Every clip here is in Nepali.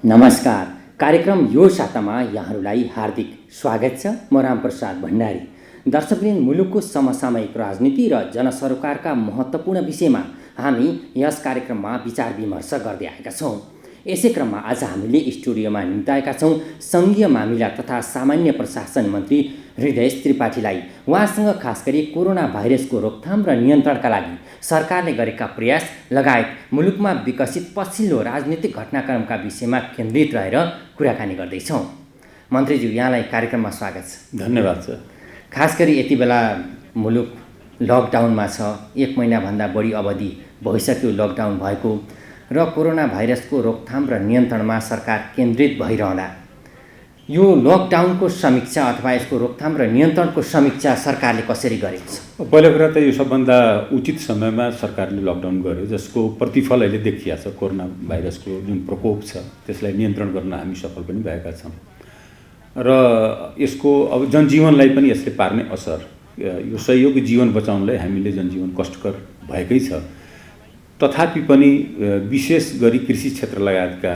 नमस्कार। कार्यक्रम यो सातामा यहाँहरूलाई हार्दिक स्वागत छ। म रामप्रसाद भण्डारी। दर्शकवृन्द, मुलुकको समसामयिक राजनीति र जनसरोकारका महत्त्वपूर्ण विषयमा हामी यस कार्यक्रममा विचार विमर्श गर्दै आएका छौँ। यसै क्रममा आज हामीले स्टुडियोमा निम्ताएका छौँ सङ्घीय मामिला तथा सामान्य प्रशासन मन्त्री हृदय त्रिपाठीलाई। उहाँसँग खास गरी कोरोना भाइरसको रोकथाम र नियन्त्रणका लागि सरकारले गरेका प्रयास लगायत मुलुकमा विकसित पछिल्लो राजनीतिक घटनाक्रमका विषयमा केन्द्रित रहेर कुराकानी गर्दैछौँ। मन्त्रीज्यू, यहाँलाई कार्यक्रममा स्वागत छ। धन्यवाद छ। खास गरी यति बेला मुलुक लकडाउनमा छ। 1 महिनाभन्दा बढी अवधि भइसक्यो लकडाउन भएको र कोरोना भाइरसको रोकथाम र नियन्त्रणमा सरकार केन्द्रित भइरहँदा यो लकडाउनको समीक्षा अथवा यसको रोकथाम र नियन्त्रणको समीक्षा सरकारले कसरी गरेको छ? पहिलो कुरा त यो सबभन्दा उचित समयमा सरकारले लकडाउन गर्यो, जसको प्रतिफल अहिले देखिया छ। कोरोना भाइरसको जुन प्रकोप छ त्यसलाई नियन्त्रण गर्न हामी सफल पनि भएका छौँ र यसको अब जनजीवनलाई पनि यसले पार्ने असर, यो सहयोगी जीवन बचाउनलाई हामीले जनजीवन कष्टकर भएकै छ। तथापि पनि विशेष गरी कृषि क्षेत्र लगायतका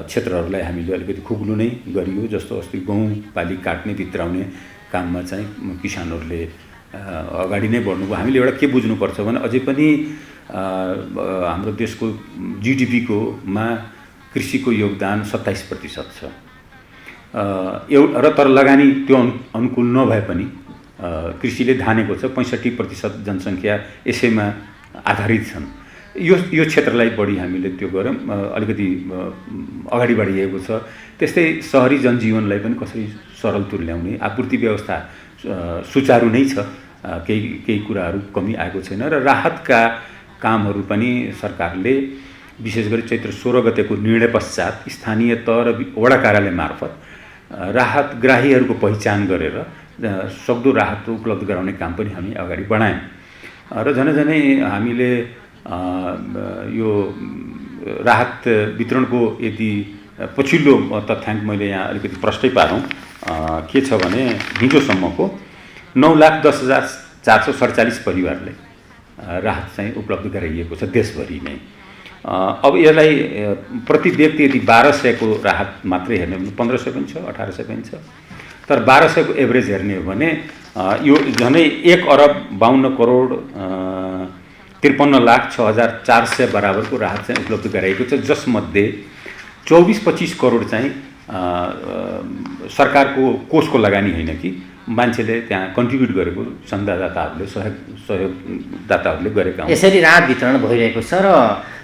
क्षेत्रहरूलाई हामीले अलिकति खुग्नु नै गरियो। जस्तो अस्ति गहुँ पाली काट्ने भित्राउने काममा चाहिँ किसानहरूले अगाडि नै बढ्नुभयो। हामीले एउटा के बुझ्नुपर्छ भने अझै पनि हाम्रो देशको जिडिपीकोमा कृषिको योगदान 27% छ। र तर लगानी त्यो अनुकूल नभए पनि कृषिले धानेको छ। 65% जनसङ्ख्या यसैमा आधारित छन्। यो क्षेत्रलाई बढी हामीले त्यो गरौँ, अलिकति अगाडि बढिएको छ। त्यस्तै सहरी जनजीवनलाई पनि कसरी सरल तुल्याउने, आपूर्ति व्यवस्था सुचारू नै छ, केही कुराहरू कमी आएको छैन र राहतका कामहरू पनि सरकारले विशेष गरी चैत्र 16 गतेको निर्णय पश्चात स्थानीय तह र वडा कार्यालय मार्फत राहतग्राहीहरूको पहिचान गरेर सक्दो राहत उपलब्ध गराउने काम पनि हामी अगाडि बढायौँ र झनै हामीले यो राहत वितरणको यदि पछिल्लो तथ्याङ्क मैले यहाँ अलिकति प्रष्टै पारौँ के छ भने हिजोसम्मको 9,10,447 परिवारलाई राहत चाहिँ उपलब्ध गराइएको छ देशभरि नै। अब यसलाई प्रति व्यक्ति यदि 1200 को राहत मात्रै हेर्ने हो भने 1500 पनि छ, 1800 पनि छ। तर 1200 को एभरेज हेर्ने हो भने यो झनै 1,52,53,06,400 बराबरको राहत चाहिँ उपलब्ध गराएको छ, जसमध्ये 24-25 करोड चाहिँ सरकारको कोषको लगानी होइन कि मान्छेले त्यहाँ कन्ट्रिब्युट गरेको चन्दादाताहरूले सहयोगदाताहरूले गरेका हुन्। यसरी राहत वितरण भइरहेको छ र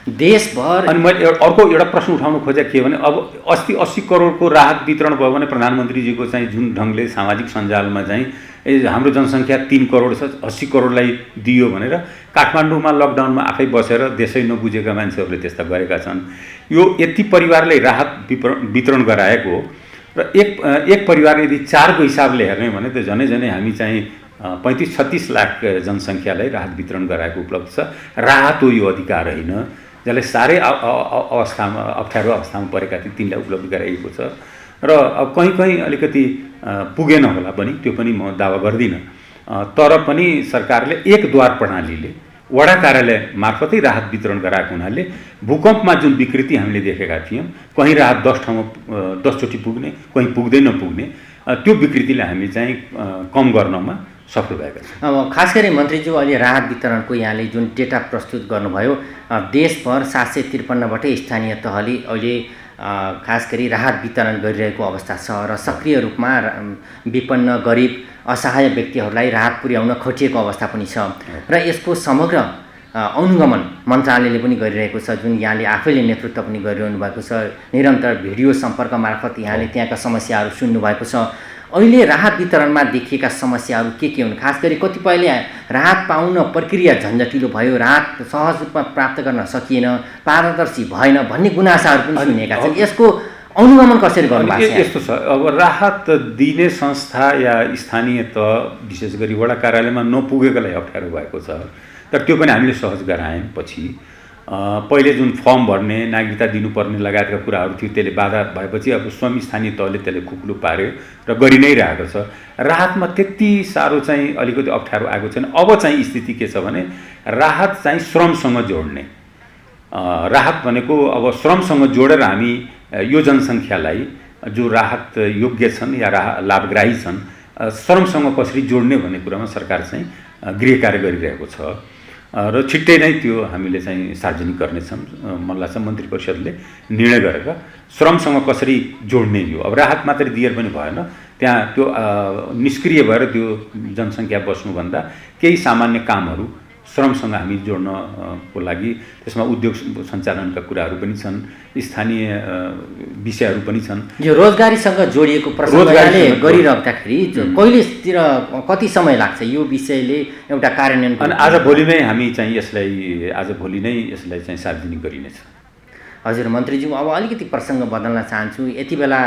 देशभर। अनि मैले अर्को एउटा प्रश्न उठाउनु खोजेँ के भने अब अस्ति 80 करोडको राहत वितरण भयो भने प्रधानमन्त्रीजीको चाहिँ जुन ढङ्गले सामाजिक सञ्जालमा चाहिँ हाम्रो जनसङ्ख्या 3 करोड छ, 80 करोडलाई दियो भनेर काठमाडौँमा लकडाउनमा आफै बसेर देशै नबुझेका मान्छेहरूले त्यस्ता गरेका छन्। यो यति परिवारलाई राहत वितरण गराएको र एक परिवार यदि 4 को हिसाबले हेर्ने भने त झनै हामी चाहिँ 35-36 लाख जनसङ्ख्यालाई राहत वितरण गराएको उपलब्ध छ। राहत हो, यो अधिकार होइन। जसले साह्रै अवस्थामा अप्ठ्यारो अवस्थामा परेका थिए तिनलाई उपलब्ध गराइएको छ र अब कहीँ अलिकति पुगेन होला पनि, त्यो पनि म दावा गर्दिनँ। तर पनि सरकारले एक द्वार प्रणालीले वडा कार्यालय मार्फतै राहत वितरण गराएको हुनाले भूकम्पमा जुन विकृति हामीले देखेका थियौँ, कहीँ राहत 10 ठाउँमा 10 चोटि पुग्ने, कहीँ पुग्दै नपुग्ने, त्यो विकृतिलाई हामी चाहिँ कम गर्नमा सफल भएका छौँ। अब खास गरी मन्त्रीज्यू, अहिले राहत वितरणको यहाँले जुन डेटा प्रस्तुत गर्नुभयो, देशभर 753बाटै स्थानीय तहले अहिले खास गरी राहत वितरण गरिरहेको अवस्था छ र सक्रिय रूपमा विपन्न, गरिब, असहाय व्यक्तिहरूलाई राहत पुर्याउन खटिएको अवस्था पनि छ र यसको समग्र अनुगमन मन्त्रालयले पनि गरिरहेको छ, जुन यहाँले आफैले नेतृत्व पनि गरिरहनु भएको छ। निरन्तर भिडियो सम्पर्क मार्फत यहाँले त्यहाँका समस्याहरू सुन्नु भएको छ। अहिले राहत वितरणमा देखिएका समस्याहरू के हुन्? खास गरी कतिपयले राहत पाउन प्रक्रिया झन्झटिलो भयो, राहत सहज रूपमा प्राप्त गर्न सकिएन, पारदर्शी भएन भन्ने गुनासाहरू पनि सुनिएका छन्। यसको अनुगमन कसरी गर्नुभएको छ? यस्तो छ, अब राहत दिने संस्था या स्थानीय तह विशेष गरी वडा कार्यालयमा नपुगेकोलाई अप्ठ्यारो भएको छ। तर त्यो पनि हामीले सहज गरायौँ। पछि पहिले जुन फर्म भर्ने, नागरिकता दिनुपर्ने लगायतका कुराहरू थियो, त्यसले बाधा भएपछि अब स्वयं स्थानीय तहले त्यसले खुकुलो पार्यो र गरि नै रहेको छ। राहतमा त्यति साह्रो चाहिँ अलिकति अप्ठ्यारो आएको छैन। अब चाहिँ स्थिति के छ भने राहत चाहिँ श्रमसँग जोड्ने, राहत भनेको अब श्रमसँग जोडेर हामी यो जनसङ्ख्यालाई जो राहत योग्य छन् या लाभग्राही छन् श्रमसँग कसरी जोड्ने भन्ने कुरामा सरकार चाहिँ गृह कार्य गरिरहेको छ र छिट्टै नै त्यो हामीले चाहिँ सार्वजनिक गर्नेछौँ। मलाई लाग्छ मन्त्री परिषदले निर्णय गरेर श्रमसँग कसरी जोड्ने, यो अब राहत मात्रै दिएर पनि भएन, त्यहाँ त्यो निष्क्रिय भएर त्यो जनसङ्ख्या बस्नुभन्दा केही सामान्य कामहरू श्रमसँग हामी जोड्नको लागि त्यसमा उद्योग सञ्चालनका कुराहरू पनि छन्, स्थानीय विषयहरू पनि छन्। यो रोजगारीसँग जोडिएको प्रश्नले गरिराख्दाखेरि कहिलेतिर कति समय लाग्छ यो विषयले एउटा कार्यान्वयन? अनि आज भोलि नै हामी चाहिँ यसलाई चाहिँ सार्वजनिक गरिनेछ। हजुर मन्त्रीज्यू, अब अलिकति प्रसङ्ग बदल्न चाहन्छु। यति बेला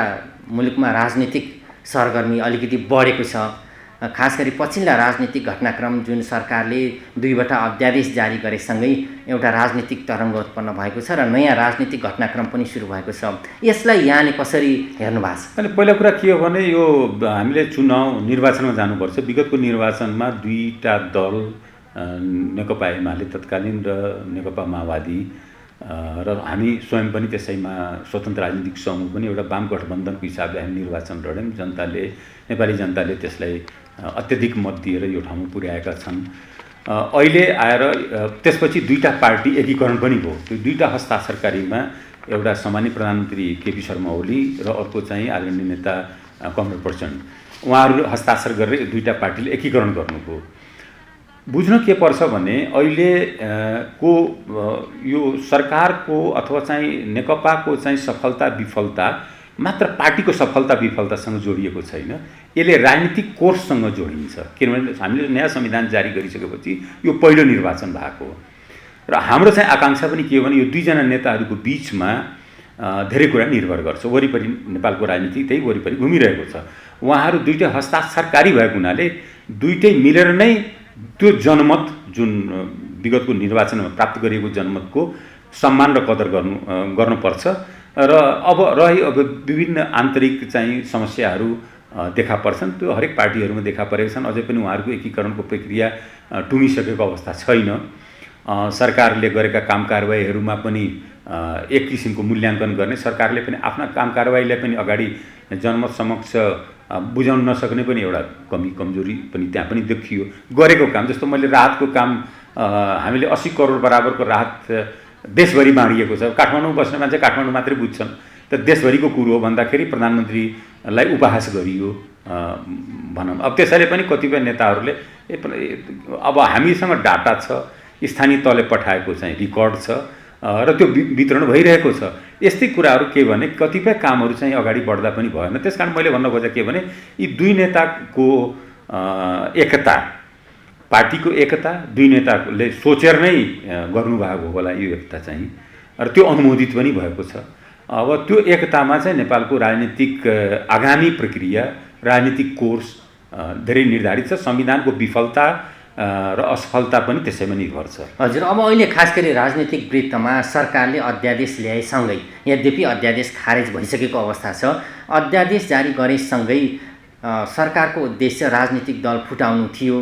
मुलुकमा राजनीतिक सरगर्मी अलिकति बढेको छ, खास गरी पछिल्ला राजनीतिक घटनाक्रम जुन सरकारले 2वटा अध्यादेश जारी गरेसँगै एउटा राजनीतिक तरङ्ग उत्पन्न भएको छ र नयाँ राजनीतिक घटनाक्रम पनि सुरु भएको छ। यसलाई यहाँले कसरी हेर्नु भएको छ? अनि पहिला कुरा के हो भने यो हामीले निर्वाचनमा जानुपर्छ। विगतको निर्वाचनमा 2टा दल, नेकपा एमाले तत्कालीन र नेकपा माओवादी र हामी स्वयं पनि त्यसैमा स्वतन्त्र राजनीतिक समूह पनि एउटा वाम गठबन्धनको हिसाबले हामी निर्वाचन लड्यौँ। नेपाली जनताले त्यसलाई अत्यधिक मत दिएर यो ठाउँमा पुर्याएका छन्। अहिले आएर त्यसपछि 2टा पार्टी एकीकरण पनि भयो। त्यो 2टा हस्ताक्षरकारीमा एउटा सामान्य प्रधानमन्त्री केपी शर्मा ओली र अर्को चाहिँ आदरणीय नेता कमरेड प्रचण्ड, उहाँहरू हस्ताक्षर गरेर 2टा पार्टीले एकीकरण गर्नुभयो। बुझ्न के पर्छ भने अहिले को यो सरकारको अथवा चाहिँ नेकपाको चाहिँ सफलता विफलता मात्र पार्टीको सफलता विफलतासँग जोडिएको छैन, यसले राजनीतिक कोर्ससँग जोडिन्छ। किनभने हामीले नयाँ संविधान जारी गरिसकेपछि यो पहिलो निर्वाचन भएको हो र हाम्रो चाहिँ आकाङ्क्षा पनि के हो भने यो 2जना नेताहरूको बिचमा धेरै कुरा निर्भर गर्छ। वरिपरि नेपालको राजनीति त्यही वरिपरि घुमिरहेको छ। उहाँहरू 2टै हस्ताक्षरकारी भएको हुनाले 2टै मिलेर नै त्यो जनमत जुन विगतको निर्वाचनमा प्राप्त गरिएको जनमतको सम्मान र कदर गर्नुपर्छ। र अब विभिन्न आन्तरिक चाहिँ समस्याहरू देखा पर्छन्, त्यो हरेक पार्टीहरूमा देखा परेका छन्। अझै पनि उहाँहरूको एकीकरणको प्रक्रिया टुङ्गिसकेको अवस्था छैन। सरकारले गरेका काम कारबाहीहरूमा पनि एक किसिमको मूल्याङ्कन गर्ने, सरकारले पनि आफ्ना काम कारबाहीलाई पनि अगाडि जनमत समक्ष बुझाउन नसक्ने पनि एउटा कमजोरी पनि त्यहाँ पनि देखियो। गरेको काम जस्तो मैले राहतको काम हामीले 80 करोड बराबरको राहत देशभरि बाँडिएको छ। काठमाडौँ बस्ने मान्छे काठमाडौँ मात्रै बुझ्छन्, त देशभरिको कुरो हो भन्दाखेरि प्रधानमन्त्रीलाई उपहास गरियो भनौँ। अब त्यसैले पनि कतिपय नेताहरूले अब हामीसँग डाटा छ, स्थानीय तहले पठाएको चाहिँ रिकर्ड छ र त्यो वितरण भइरहेको छ। यस्तै कुराहरू के भने कतिपय कामहरू चाहिँ अगाडि बढ्दा पनि भएन। त्यसकारण मैले भन्न खोजेँ के भने यी 2 नेताको एकता, पार्टीको एकता, 2 नेताले सोचेर नै गर्नुभएको होला यो एकता चाहिँ, र त्यो अनुमोदित पनि भएको छ। अब त्यो एकतामा चाहिँ नेपालको राजनीतिक आगामी प्रक्रिया, राजनीतिक कोर्स धेरै निर्धारित छ। संविधानको विफलता र असफलता पनि त्यसैमा निर्भर छ। हजुर, अब अहिले खास गरी राजनीतिक वृत्तमा सरकारले अध्यादेश ल्याएसँगै, यद्यपि अध्यादेश खारेज भइसकेको अवस्था छ, अध्यादेश जारी गरेसँगै सरकारको उद्देश्य राजनीतिक दल फुटाउनु थियो,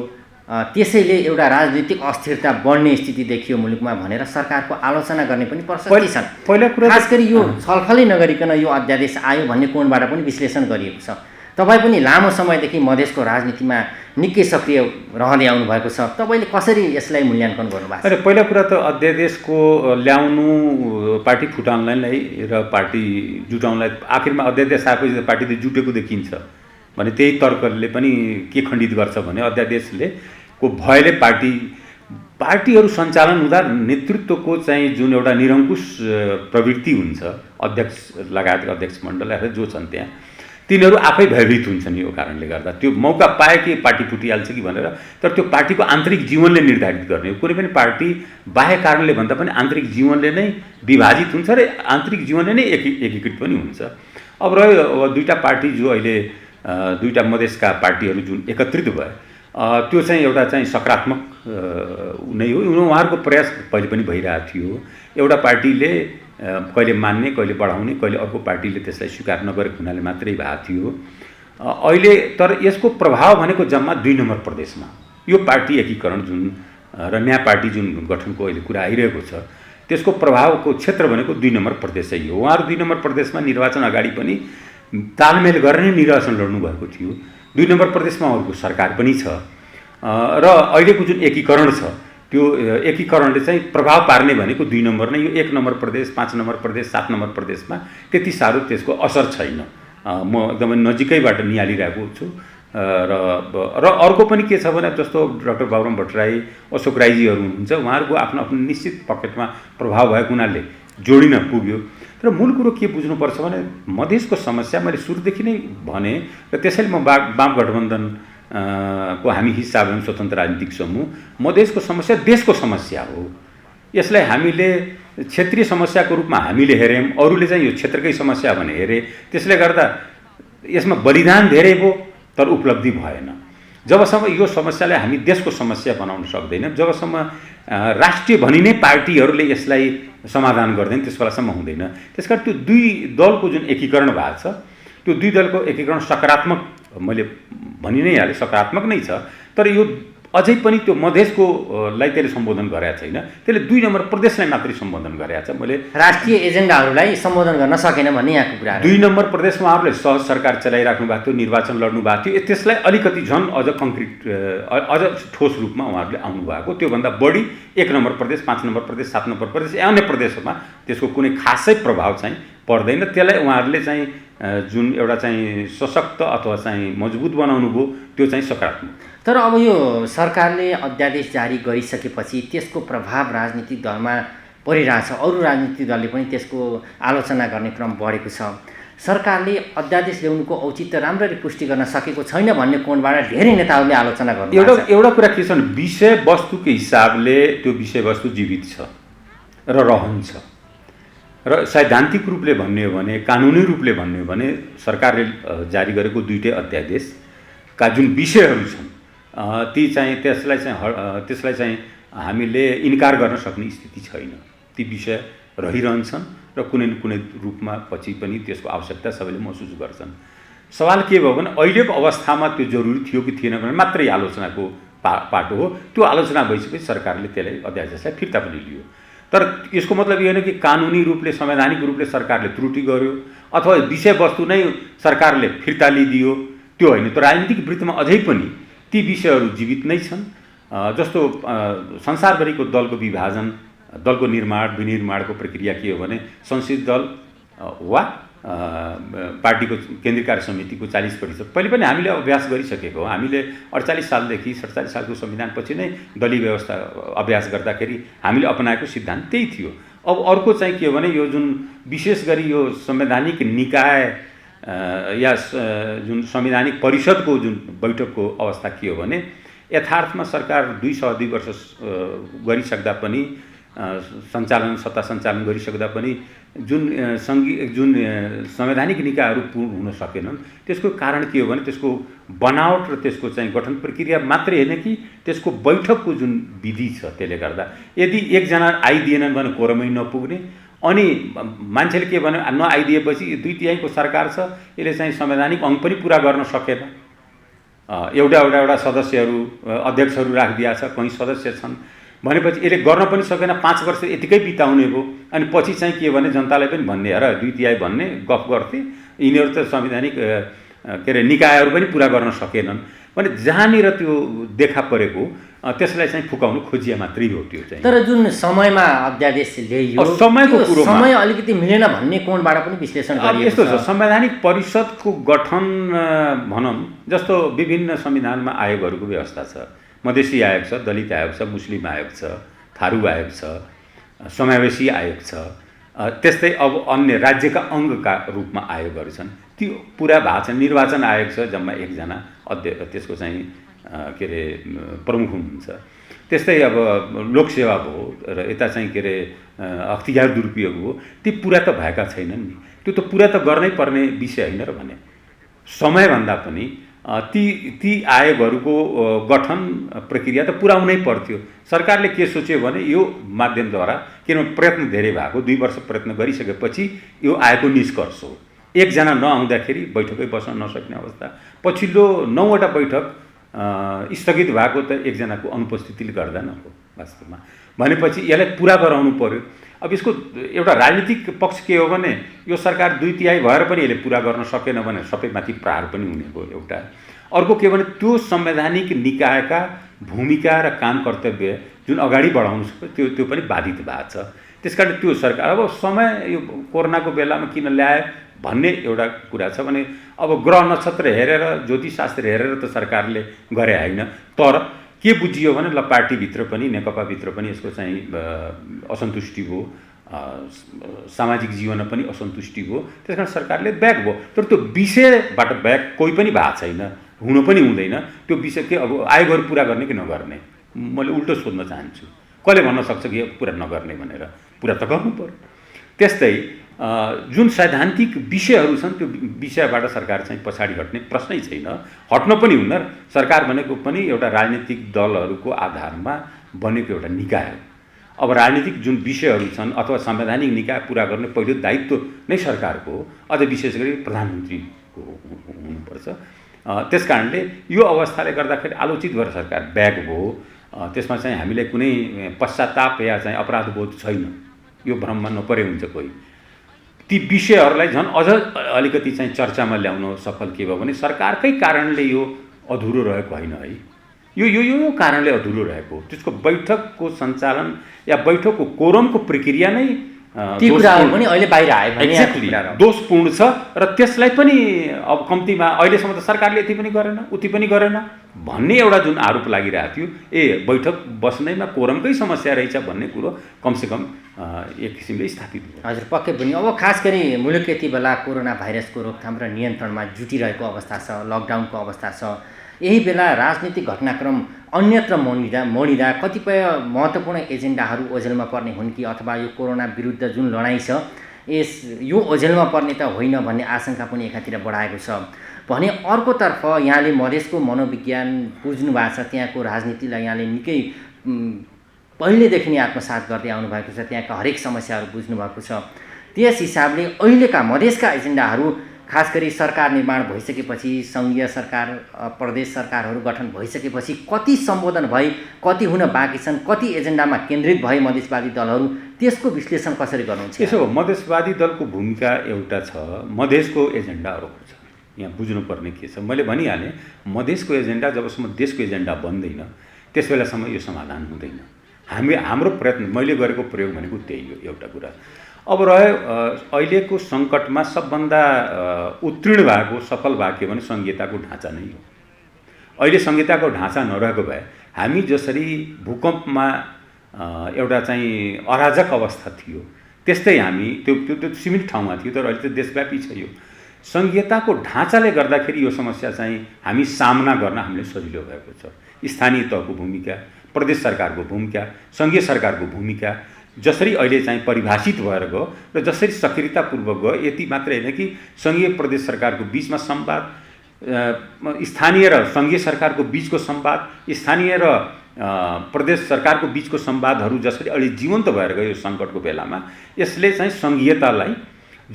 त्यसैले एउटा राजनीतिक अस्थिरता बढ्ने स्थिति देखियो मुलुकमा भनेर सरकारको आलोचना गर्ने पनि प्रशस्ति छन्। पहिला कुरा खास गरी यो छलफलै नगरिकन यो अध्यादेश आयो भन्ने कोणबाट पनि विश्लेषण गरिएको छ। तपाईँ पनि लामो समयदेखि मधेसको राजनीतिमा निकै सक्रिय रहँदै आउनु भएको छ, तपाईँले कसरी यसलाई मूल्याङ्कन गर्नुभएको छ? पहिला कुरा त अध्यादेशको ल्याउनु पार्टी फुटाउनलाई र पार्टी जुटाउनलाई, आखिरमा अध्यादेश आएपछि पार्टी त जुटेको देखिन्छ भने त्यही तर्कले पनि के खण्डित गर्छ भने अध्यादेशले को भयले पार्टीहरू सञ्चालन हुँदा नेतृत्वको चाहिँ जुन एउटा निरङ्कुश प्रवृत्ति हुन्छ, अध्यक्ष लगायत अध्यक्ष मण्डलहरू जो छन् त्यहाँ तिनीहरू आफै भयभीत हुन्छन्। यो कारणले गर्दा त्यो मौका पाए कि पार्टी फुटिहाल्छ कि भनेर, तर त्यो पार्टीको आन्तरिक जीवनले निर्धारित गर्ने हो। कुनै पनि पार्टी बाह्य कारणले भन्दा पनि आन्तरिक जीवनले नै विभाजित हुन्छ र आन्तरिक जीवनले नै एकीकृत पनि हुन्छ। अब रह्यो 2टा पार्टी जो अहिले 2टा मधेसका पार्टीहरू जुन एकत्रित भए, त्यो चाहिँ एउटा चाहिँ सकारात्मक नै हो। उहाँहरूको प्रयास पहिले पनि भइरहेको थियो। एउटा पार्टीले कहिले मान्ने, कहिले बढाउने, कहिले अर्को पार्टीले त्यसलाई स्वीकार नगरेको हुनाले मात्रै भएको थियो। अहिले तर यसको प्रभाव भनेको जम्मा 2 नम्बर प्रदेशमा यो पार्टी एकीकरण जुन र नयाँ पार्टी जुन गठनको अहिले कुरा आइरहेको छ, त्यसको प्रभावको क्षेत्र भनेको 2 नम्बर प्रदेश चाहिँ हो। उहाँहरू 2 नम्बर प्रदेशमा निर्वाचन अगाडि पनि तालमेल गरेर नै निर्वाचन लड्नु भएको थियो। 2 नम्बर प्रदेशमा उहाँहरूको सरकार पनि छ र अहिलेको जुन एकीकरण छ त्यो एकीकरणले चाहिँ प्रभाव पार्ने भनेको 2 नम्बर नै। यो 1 नम्बर प्रदेश, 5 नम्बर प्रदेश, 7 नम्बर प्रदेशमा त्यति साह्रो त्यसको असर छैन। म एकदमै नजिकैबाट निहालिरहेको छु र अर्को पनि के छ भने जस्तो डाक्टर बाबुराम भट्टराई, अशोक राईजीहरू हुनुहुन्छ, उहाँहरूको आफ्नो आफ्नो निश्चित पकेटमा प्रभाव भएको हुनाले जोडिन पुग्यो। तर मूल कुरो के बुझ्नुपर्छ भने मधेसको समस्या मैले सुरुदेखि नै भने र त्यसैले म वाम गठबन्धन को हामी हिस्सा भयौँ, स्वतन्त्र राजनीतिक समूह। मधेसको समस्या देशको समस्या हो। यसलाई हामीले क्षेत्रीय समस्याको रूपमा हामीले हेऱ्यौँ, अरूले चाहिँ यो क्षेत्रकै समस्या भने हेरे। त्यसले गर्दा यसमा बलिदान धेरै भयो तर उपलब्धि भएन। जबसम्म यो समस्यालाई हामी देशको समस्या बनाउन सक्दैनौँ, जबसम्म राष्ट्रिय भनिने पार्टीहरूले यसलाई समाधान गर्दैन, त्यस बेलासम्म हुँदैन। त्यसकारण त्यो 2 दलको जुन एकीकरण भएको छ त्यो 2 दलको एकीकरण सकारात्मक मैले भनि नै हालेँ, सकारात्मक नै छ। तर यो अझै पनि त्यो मधेसको लाई त्यसले सम्बोधन गरेको छैन, त्यसले 2 नम्बर प्रदेशलाई मात्रै सम्बोधन गरेको छ। मैले राष्ट्रिय एजेन्डाहरूलाई सम्बोधन गर्न सकेन भन्ने यहाँको कुरा। 2 नम्बर प्रदेशमा उहाँहरूले सहज सरकार चलाइराख्नु भएको थियो, निर्वाचन लड्नु भएको थियो। त्यसलाई अलिकति झन् अझ कङ्क्रिट अझ ठोस रूपमा उहाँहरूले आउनुभएको। त्योभन्दा बढी 1 नम्बर प्रदेश, 5 नम्बर प्रदेश, 7 नम्बर प्रदेश अन्य प्रदेशहरूमा त्यसको कुनै खासै प्रभाव चाहिँ पर्दैन। त्यसलाई उहाँहरूले चाहिँ जुन एउटा चाहिँ सशक्त अथवा चाहिँ मजबुत बनाउनु भयो त्यो चाहिँ सकारात्मक। तर अब यो सरकारले अध्यादेश जारी गरिसकेपछि त्यसको प्रभाव राजनीतिक दलमा परिरहेछ। अरू राजनीतिक दलले पनि त्यसको आलोचना गर्ने क्रम बढेको छ। सरकारले अध्यादेश ल्याउनुको औचित्य राम्ररी पुष्टि गर्न सकेको छैन भन्ने कोणबाट धेरै नेताहरूले आलोचना गर्नुहुन्छ। एउटा कुरा के छ भने विषयवस्तुको हिसाबले त्यो विषयवस्तु जीवित छ र रहन्छ र सैद्धान्तिक रूपले भन्ने हो भने, कानुनी रूपले भन्ने हो भने सरकारले जारी गरेको 2टै अध्यादेशका जुन विषयहरू छन् ती चाहिँ त्यसलाई चाहिँ हामीले इन्कार गर्न सक्ने स्थिति छैन। ती विषय रहिरहन्छन् र कुनै न कुनै रूपमा पछि पनि त्यसको आवश्यकता सबैले महसुस गर्छन्। सवाल के भयो भने अहिलेको अवस्थामा त्यो जरुरी थियो कि थिएन भने मात्रै आलोचनाको पाटो हो। त्यो आलोचना भइसकेपछि सरकारले त्यसलाई अध्यादेशलाई फिर्ता पनि लियो। तर यसको मतलब यो होइन कि कानुनी रूपले, संवैधानिक रूपले सरकारले त्रुटि गर्यो अथवा विषयवस्तु नै सरकारले फिर्ता लिदियो, त्यो होइन। तर राजनीतिक वृत्तमा अझै पनि ती विषयहरू जीवित नै छन्। जस्तो संसारभरिको दलको विभाजन, दलको निर्माण विनिर्माणको प्रक्रिया के हो भने संसदीय दल वा पार्टीको केन्द्रीय कार्य समितिको 40% पहिले पनि हामीले अभ्यास गरिसकेको हो। हामीले 48 सालदेखि 47 सालको संविधानपछि नै दलीय व्यवस्था अभ्यास गर्दाखेरि हामीले अपनाएको सिद्धान्त त्यही थियो। अब अर्को चाहिँ के हो भने यो जुन विशेष गरी यो संवैधानिक निकाय या जुन संवैधानिक परिषदको जुन बैठकको अवस्था के हो भने यथार्थमा सरकार 2 वर्ष गरिसक्दा पनि सत्ता सञ्चालन गरिसक्दा पनि जुन संवैधानिक निकायहरू पूर्ण हुन सकेनन्। त्यसको कारण के हो भने त्यसको बनावट र त्यसको चाहिँ गठन प्रक्रिया मात्रै होइन कि त्यसको बैठकको जुन विधि छ। त्यसले गर्दा यदि एकजना आइदिएनन् भने कोरमै नपुग्ने, अनि मान्छेले के भन्यो नआइदिएपछि 2/3 सरकार छ, यसले चाहिँ संवैधानिक अङ्ग पनि पुरा गर्न सकेन। एउटा सदस्यहरू अध्यक्षहरू राखिदिया छ, कहीँ सदस्य छन् भनेपछि यसले गर्न पनि सकेन। 5 वर्ष यतिकै बिताउने भयो। अनि पछि चाहिँ के भने जनतालाई पनि भन्ने र 2/3 भन्ने गफ गर्थे। यिनीहरू त संवैधानिक के अरे निकायहरू पनि पुरा गर्न सकेनन् भने जहाँनिर त्यो देखा परेको त्यसलाई चाहिँ फुकाउनु खोजिया मात्रै हो त्यो चाहिँ। तर जुन समयमा अध्यादेश ल्याइयो समयको कुरोमा समय अलिकति मिलेन भन्ने कोणबाट पनि विश्लेषण गरिएको छ। यस्तो छ, संवैधानिक परिषदको गठन भनौँ जस्तो विभिन्न संविधानमा आयोगहरूको व्यवस्था छ। मधेसी आयोग छ, दलित आयोग छ, मुस्लिम आयोग छ, थारू आयोग छ, समावेशी आयोग छ। त्यस्तै अब अन्य राज्यका अङ्गका रूपमा आयोगहरू छन्, त्यो पुरा भएको छ। निर्वाचन आयोग छ, जम्मा 1 जना अध्यक्ष, त्यसको चाहिँ के अरे प्रमुख हुनुहुन्छ। त्यस्तै अब लोकसेवा भयो र यता चाहिँ के अरे अख्तियार दुरुपयोग हो, ती पुरा त भएका छैनन् नि। त्यो त पुरा त गर्नै पर्ने विषय होइन र भने समयभन्दा पनि ती आयोगहरूको गठन प्रक्रिया त पुर्याउनै पर्थ्यो। सरकारले के सोच्यो भने यो माध्यमद्वारा, किनभने प्रयत्न धेरै भएको, 2 वर्ष प्रयत्न गरिसकेपछि यो आएको निष्कर्ष हो। 1 जना नआउँदाखेरि बैठकै बस्न नसक्ने अवस्था। पछिल्लो 9 वटा बैठक स्थगित भएको त 1 जनाको अनुपस्थितिले गर्दा न हो वास्तवमा। भनेपछि यसलाई पुरा गराउनु पर्यो। अब यसको एउटा राजनीतिक पक्ष के हो भने यो सरकार 2/3 भएर पनि यसले पुरा गर्न सकेन भने सबैमाथि प्रहार पनि हुने हो एउटा। अर्को के भने त्यो संवैधानिक निकायका भूमिका र काम कर्तव्य जुन अगाडि बढाउनु छ त्यो पनि बाधित भएको छ। त्यसकारण त्यो सरकार अब समय यो कोरोनाको बेलामा किन ल्यायो भन्ने एउटा कुरा छ भने अब ग्रह नक्षत्र हेरेर ज्योतिषशास्त्र हेरेर त सरकारले गरे होइन, तर के बुझियो भने ल पार्टीभित्र पनि नेकपाभित्र पनि यसको चाहिँ असन्तुष्टि भयो, सामाजिक जीवनमा पनि असन्तुष्टि भयो, त्यसकारण सरकारले ब्याक भयो। तर त्यो विषयबाट ब्याक कोही पनि भएको छैन, हुन पनि हुँदैन। त्यो विषय के अब आयोगहरू पुरा गर्ने कि नगर्ने, मैले उल्टो सोध्न चाहन्छु। कसले भन्न सक्छ कि पुरा नगर्ने भनेर? पुरा त गर्नु पर्यो। त्यस्तै जुन सैद्धान्तिक विषयहरू छन् त्यो विषयबाट सरकार चाहिँ पछाडि हट्ने प्रश्नै छैन, हट्न पनि हुन्न। सरकार भनेको पनि एउटा राजनीतिक दलहरूको आधारमा बनेको एउटा निकाय हो। अब राजनीतिक जुन विषयहरू छन् अथवा संवैधानिक निकाय पुरा गर्ने पहिलो दायित्व नै सरकारको हो, अझ विशेष गरी प्रधानमन्त्रीको हुनुपर्छ। त्यसकारणले यो अवस्थाले गर्दाखेरि आलोचित भएर सरकार ब्याक भयो। त्यसमा चाहिँ हामीलाई कुनै पश्चाताप या चाहिँ अपराधबोध छैन, यो भ्रममा नपरे हुन्छ कोही। ती विषयहरूलाई झन् अझ अलिकति चाहिँ चर्चामा ल्याउन सफल के भयो भने सरकारकै कारणले यो अधुरो रहेको होइन है, यो कारणले अधुरो रहेको। त्यसको बैठकको सञ्चालन या बैठकको कोरमको प्रक्रिया नै ती कुराहरू पनि अहिले बाहिर आयो भने एक्ज्याक्टली दोषपूर्ण छ र त्यसलाई पनि अब कम्तीमा अहिलेसम्म त सरकारले यति पनि गरेन उति पनि गरेन भन्ने एउटा जुन आरोप लागिरहेको थियो, बैठक बस्दैमा कोरमकै समस्या रहेछ भन्ने कुरो कमसेकम एक किसिमले स्थापित भयो। हजुर, पक्कै पनि। अब खास गरी मुलुक यति बेला कोरोना भाइरसको रोकथाम र नियन्त्रणमा जुटिरहेको अवस्था छ, लकडाउनको अवस्था छ। यही बेला राजनीतिक घटनाक्रम अन्यत्र मोडिँदा कतिपय महत्त्वपूर्ण एजेन्डाहरू ओझेलमा पर्ने हुन् कि अथवा यो कोरोना विरुद्ध जुन लडाइँ छ यो ओझेलमा पर्ने त होइन भन्ने आशंका पनि एकातिर बढाएको छ भने अर्कोतर्फ यहाँले मधेसको मनोविज्ञान बुझ्नु भएको छ, त्यहाँको राजनीतिलाई यहाँले निकै पहिलेदेखि नै आत्मसात गर्दै आउनुभएको छ, त्यहाँका हरेक समस्याहरू बुझ्नुभएको छ। त्यस हिसाबले अहिलेका मधेसका एजेन्डाहरू खास गरी सरकार निर्माण भइसकेपछि, सङ्घीय सरकार प्रदेश सरकारहरू गठन भइसकेपछि कति सम्बोधन भए, कति हुन बाँकी छन्, कति एजेन्डामा केन्द्रित भए मधेसवादी दलहरू, त्यसको विश्लेषण कसरी गर्नुहुन्छ? यसो हो, मधेसवादी दलको भूमिका एउटा छ, मधेसको एजेन्डा अर्को छ। यहाँ बुझ्नुपर्ने के छ, मैले भनिहालेँ मधेसको एजेन्डा जबसम्म देशको एजेन्डा बन्दैन त्यस बेलासम्म यो समाधान हुँदैन। हाम्रो प्रयत्न, मैले गरेको प्रयोग भनेको त्यही हो एउटा कुरा। अब रह्यो अहिलेको सङ्कटमा सबभन्दा उत्तीर्ण भएको सफल भएको के भने सङ्घीयताको ढाँचा नै हो। अहिले सङ्घीयताको ढाँचा नरहेको भए हामी जसरी भूकम्पमा एउटा चाहिँ अराजक अवस्था थियो त्यस्तै हामी त्यो सीमित ठाउँमा थियो, तर अहिले त देशव्यापी छ। यो सङ्घीयताको ढाँचाले गर्दाखेरि यो समस्या चाहिँ हामी सामना गर्न हामीले सजिलो भएको छ। स्थानीय तहको भूमिका, प्रदेश सरकारको भूमिका, सङ्घीय सरकारको भूमिका जसरी अहिले चाहिँ परिभाषित भएर गयो र जसरी सक्रियतापूर्वक गयो, यति मात्रै होइन कि सङ्घीय प्रदेश सरकारको बिचमा संवाद, स्थानीय र सङ्घीय सरकारको बिचको संवाद, स्थानीय र प्रदेश सरकारको बिचको संवादहरू जसरी अहिले जीवन्त भएर गयो यो सङ्कटको बेलामा, यसले चाहिँ सङ्घीयतालाई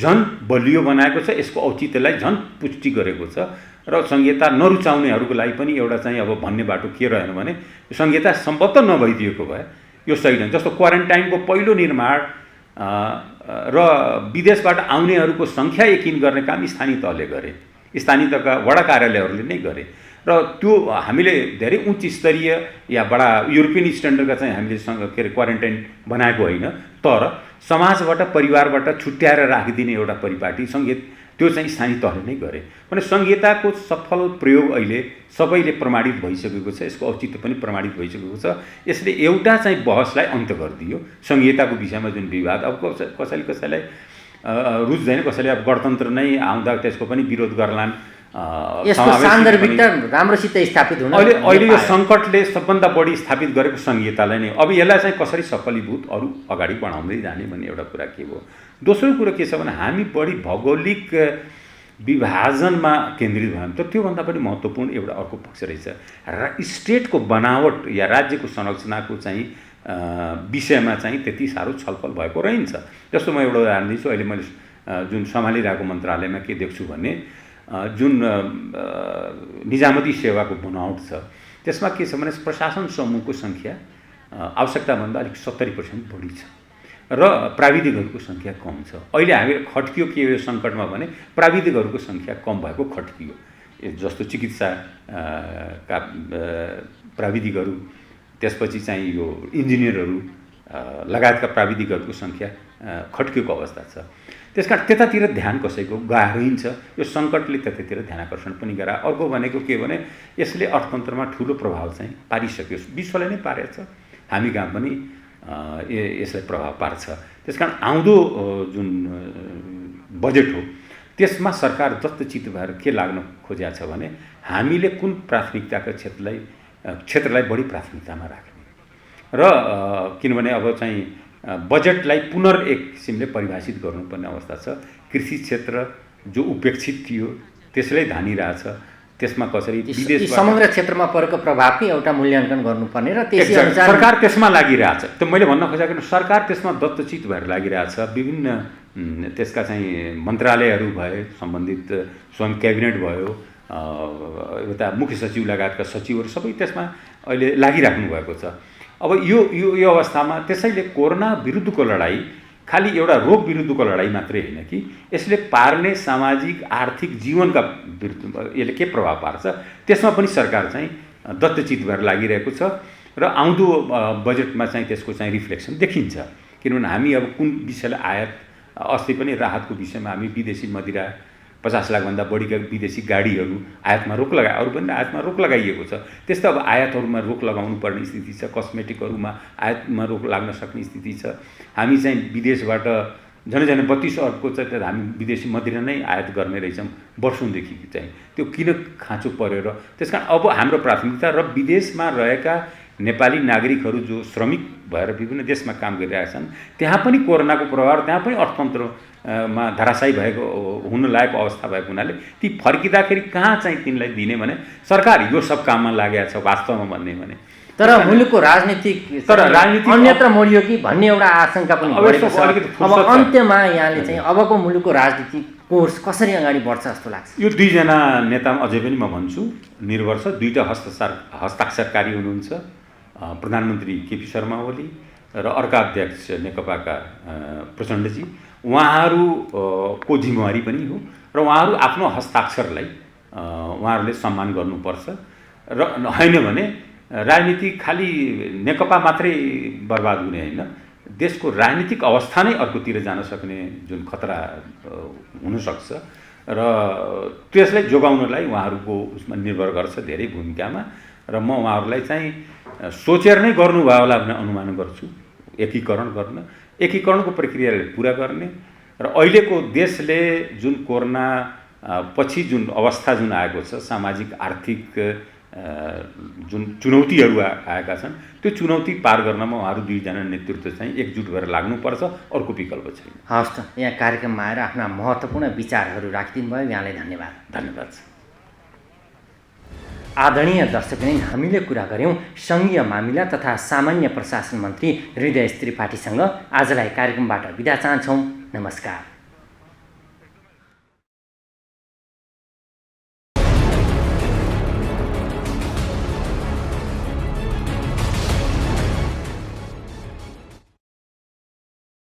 झन् बलियो बनाएको छ, यसको औचित्यलाई झन् पुष्टि गरेको छ। र सङ्घीयता नरुचाउनेहरूको लागि पनि एउटा चाहिँ अब भन्ने बाटो के रहेन भने सङ्घीयता सम्भवतः नभइदिएको भए यो सही नै। जस्तो क्वारेन्टाइनको पहिलो निर्माण र विदेशबाट आउनेहरूको सङ्ख्या यकिन गर्ने काम स्थानीय तहले गरे, स्थानीय तहका वडा कार्यालयहरूले नै गरे। र त्यो हामीले धेरै उच्च स्तरीय या बडा युरोपियन स्ट्यान्डर्डका चाहिँ हामीले के अरे क्वारेन्टाइन बनाएको होइन, तर समाजबाट परिवारबाट छुट्याएर राखिदिने एउटा परिपाटी सङ्घीय त्यो चाहिँ स्थानीय तहले नै गरे। भने सङ्घीयताको सफल प्रयोग अहिले सबैले प्रमाणित भइसकेको छ, यसको औचित्य पनि प्रमाणित भइसकेको छ। यसले एउटा चाहिँ बहसलाई अन्त्य गरिदियो सङ्घीयताको विषयमा जुन विवाद, अब कसैलाई रुच्दैन, कसैले अब गणतन्त्र नै आउँदा त्यसको पनि विरोध गर्लान्। यसको सान्दर्भिकता राम्रोसित स्थापित हुन अहिले यो सङ्कटले सबभन्दा बढी स्थापित गरेको सङ्घीयतालाई नै, अब यसलाई चाहिँ कसरी सफलीभूत अरू अगाडि बढाउँदै जाने भन्ने एउटा कुरा के हो। दोस्रो कुरो के छ भने हामी बढी भौगोलिक विभाजनमा केन्द्रित भयौँ, तर त्योभन्दा पनि महत्त्वपूर्ण एउटा अर्को पक्ष रहेछ। स्टेटको बनावट या राज्यको संरचनाको चाहिँ विषयमा चाहिँ त्यति साह्रो छलफल भएको रहन्छ। जस्तो म एउटा उदाहरण दिन्छु, अहिले मैले जुन सम्हालिरहेको मन्त्रालयमा के देख्छु भने जुन निजामती सेवाको बनावट छ त्यसमा के छ भने प्रशासन समूहको सङ्ख्या आवश्यकताभन्दा अलिक 70% बढी छ। र प्राविधिकहरूको सङ्ख्या कम छ। अहिले हामी खट्कियो के यो सङ्कटमा भने प्राविधिकहरूको सङ्ख्या कम भएको खट्कियो। जस्तो चिकित्सा का प्राविधिकहरू, त्यसपछि चाहिँ यो इन्जिनियरहरू लगायतका प्राविधिकहरूको सङ्ख्या खट्किएको अवस्था छ। त्यसकारण त्यतातिर ध्यान कसैको गइन्छ। यो सङ्कटले त्यतातिर ध्यान आकर्षण पनि गरा। अर्को भनेको के भने यसले अर्थतन्त्रमा ठुलो प्रभाव चाहिँ पारिसक्यो, विश्वले नै पारेछ, हामी कहाँ पनि यसलाई प्रभाव पार्छ। त्यसकारण आउँदो जुन बजेट हो त्यसमा सरकार दत्तचित भएर के लाग्न खोजेको छ भने हामीले कुन प्राथमिकताका क्षेत्रलाई बढी प्राथमिकतामा राख्ने र किनभने अब चाहिँ बजेटलाई एक किसिमले परिभाषित गर्नुपर्ने अवस्था छ। कृषि क्षेत्र जो उपेक्षित थियो त्यसलाई धानिरहेछ, त्यसमा कसरी विदेश समग्र क्षेत्रमा परेको प्रभावकै एउटा मूल्याङ्कन गर्नुपर्ने र त्यसै अनुसार सरकार त्यसमा लागिरहेछ। त मैले भन्न खोजेको सरकार त्यसमा दत्तचित भएर लागिरहेछ। विभिन्न त्यसका चाहिँ मन्त्रालयहरू भए, सम्बन्धित स्वयं क्याबिनेट भयो, यता मुख्य सचिव लगायतका सचिवहरू सबै त्यसमा अहिले लागिराख्नु भएको छ। अब यो अवस्थामा त्यसैले कोरोना विरुद्धको लडाईँ खालि एउटा रोग विरुद्धको लडाईँ मात्रै होइन कि यसले पार्ने सामाजिक आर्थिक जीवनका विरुद्ध यसले के प्रभाव पार्छ त्यसमा पनि सरकार चाहिँ दत्तचित भएर लागिरहेको छ र आउँदो बजेटमा चाहिँ त्यसको चाहिँ रिफ्लेक्सन देखिन्छ। किनभने हामी अब कुन विषयलाई आयात, अस्ति पनि राहतको विषयमा हामी विदेशी मदिरा 50 लाखभन्दा बढीका विदेशी गाडीहरू आयातमा रोक लगाए, अरू पनि आयातमा रोक लगाइएको छ। त्यस्तो अब आयातहरूमा रोक लगाउनु पर्ने स्थिति छ। कस्मेटिकहरूमा आयातमा रोक लाग्न सक्ने स्थिति छ। हामी चाहिँ विदेशबाट झन् 32 अरबको चाहिँ हामी विदेशी मदिरा नै आयात गर्ने रहेछौँ वर्षौँदेखि चाहिँ। त्यो किन खाँचो परेर, त्यसकारण अब हाम्रो प्राथमिकता र विदेशमा रहेका नेपाली नागरिकहरू जो श्रमिक भएर विभिन्न देशमा काम गरिरहेका छन् त्यहाँ पनि कोरोनाको प्रभाव, त्यहाँ पनि अर्थतन्त्रमा धराशायी भएको हुन लागेको अवस्था भएको हुनाले ती फर्किँदाखेरि कहाँ चाहिँ तिनलाई दिने भने सरकार यो सब काममा लागेको छ वास्तवमा भन्ने भने। तर मुलुकको राजनीति अन्यत्र मोडियो कि भन्ने एउटा आशंका पनि बढेको छ। अब अन्त्यमा यहाँले चाहिँ अबको मुलुकको राजनीति कोर्स कसरी अगाडि बढ्छ जस्तो लाग्छ? यो दुईजना नेता अझै पनि म भन्छु निर्भर छ। दुईटा हस्ताक्षरकारी हुनुहुन्छ, प्रधानमन्त्री केपी शर्मा ओली र अर्का अध्यक्ष नेकपाका प्रचण्डजी। उहाँहरूको जिम्मेवारी पनि हो र उहाँहरू आफ्नो हस्ताक्षरलाई उहाँहरूले सम्मान गर्नुपर्छ र होइन भने राजनीति खालि नेकपा मात्रै बर्बाद हुने होइन, देशको राजनीतिक अवस्था नै अर्कोतिर जान सक्ने जुन खतरा हुनसक्छ र त्यसलाई जोगाउनलाई उहाँहरूको उसमा निर्भर गर्छ धेरै भूमिकामा। र म उहाँहरूलाई चाहिँ सोचेर नै गर्नुभयो होला भन्ने अनुमान गर्छु। एकीकरणको प्रक्रियाले पुरा गर्ने र अहिलेको देशले जुन कोरोना पछि जुन अवस्था जुन आएको छ, सामाजिक आर्थिक जुन चुनौतीहरू आएका छन् त्यो चुनौती पार गर्नमा उहाँहरू दुईजना नेतृत्व चाहिँ एकजुट भएर लाग्नुपर्छ, अर्को विकल्प छैन। हवस् त, यहाँ कार्यक्रममा आएर आफ्ना महत्त्वपूर्ण विचारहरू राखिदिनु भयो, यहाँलाई धन्यवाद। धन्यवाद। आदरणीय दर्शकवृन्द, हामीले कुरा गऱ्यौँ सङ्घीय मामिला तथा सामान्य प्रशासन मन्त्री हृदय त्रिपाठीसँग। आजलाई कार्यक्रमबाट बिदा चाहन्छौँ। नमस्कार।